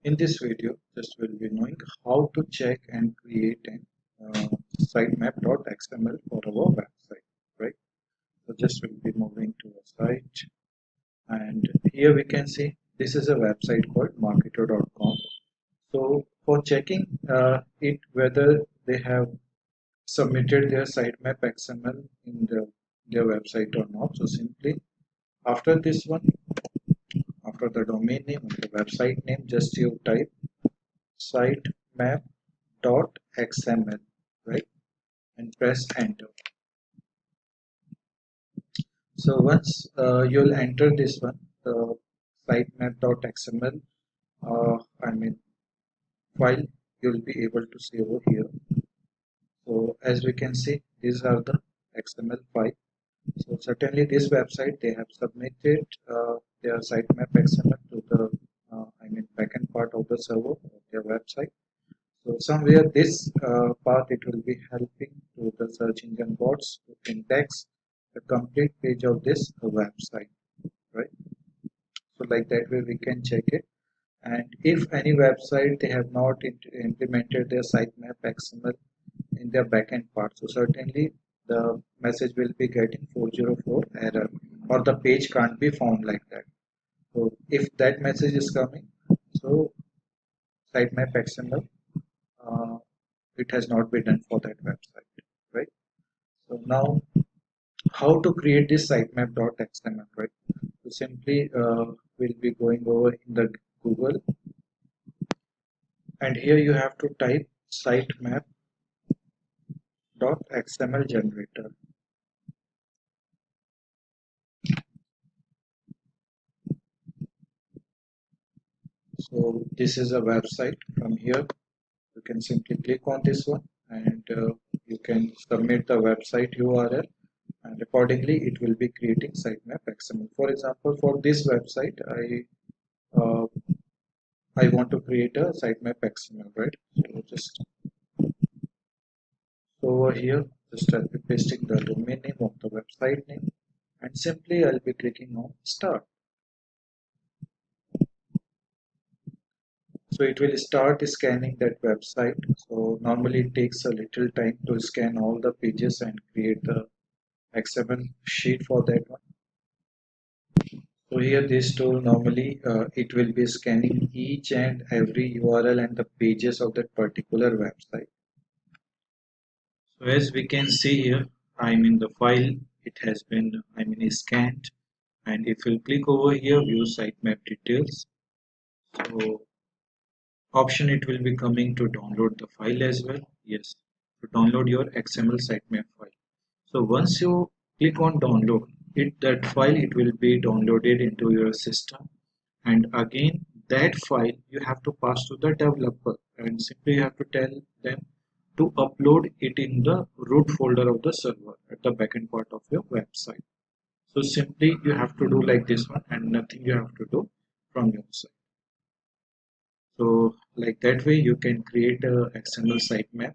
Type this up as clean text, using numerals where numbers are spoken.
In this video, just will be knowing how to check and create an sitemap.xml for our website, right? So just will be moving to a site, and here we can see this is a website called marketer.com. So for checking it whether they have submitted their sitemap XML in their website or not. So simply after this one, after the domain name and the website name, just you type sitemap.xml, right, and press enter. So once you'll enter this one, the sitemap.xml file, you'll be able to see over here. So as we can see, these are the XML file. So certainly this website, they have submitted their sitemap XML to the backend part of the server of their website. So somewhere this path, it will be helping to the search engine bots to index the complete page of this website, right? So like that way we can check it. And if any website they have not implemented their sitemap XML in their backend part, so certainly the message will be getting 404 error, or the page can't be found, like that. So if that message is coming, so sitemap XML it has not been done for that website, right? So now how to create this sitemap.xml, right? So simply we'll be going over in the Google, and here you have to type sitemap.xml generator. So this is a website. From here you can simply click on this one, and you can submit the website URL, and accordingly it will be creating sitemap XML. For example, for this website I want to create a sitemap XML, right? So just over here, just I'll be pasting the domain name of the website name, and simply I'll be clicking on start. So it will start scanning that website. So normally it takes a little time to scan all the pages and create the XML sheet for that one. So here this tool normally it will be scanning each and every URL and the pages of that particular website. So as we can see here, the file, it has been scanned, and if you click over here, view sitemap details, so option it will be coming to download the file as well. Yes, to download your XML sitemap file. So once you click on download it, that file it will be downloaded into your system, and again that file you have to pass to the developer, and simply you have to tell them to upload it in the root folder of the server at the backend part of your website. So simply you have to do like this one, and nothing you have to do from your side. So like that way you can create a XML sitemap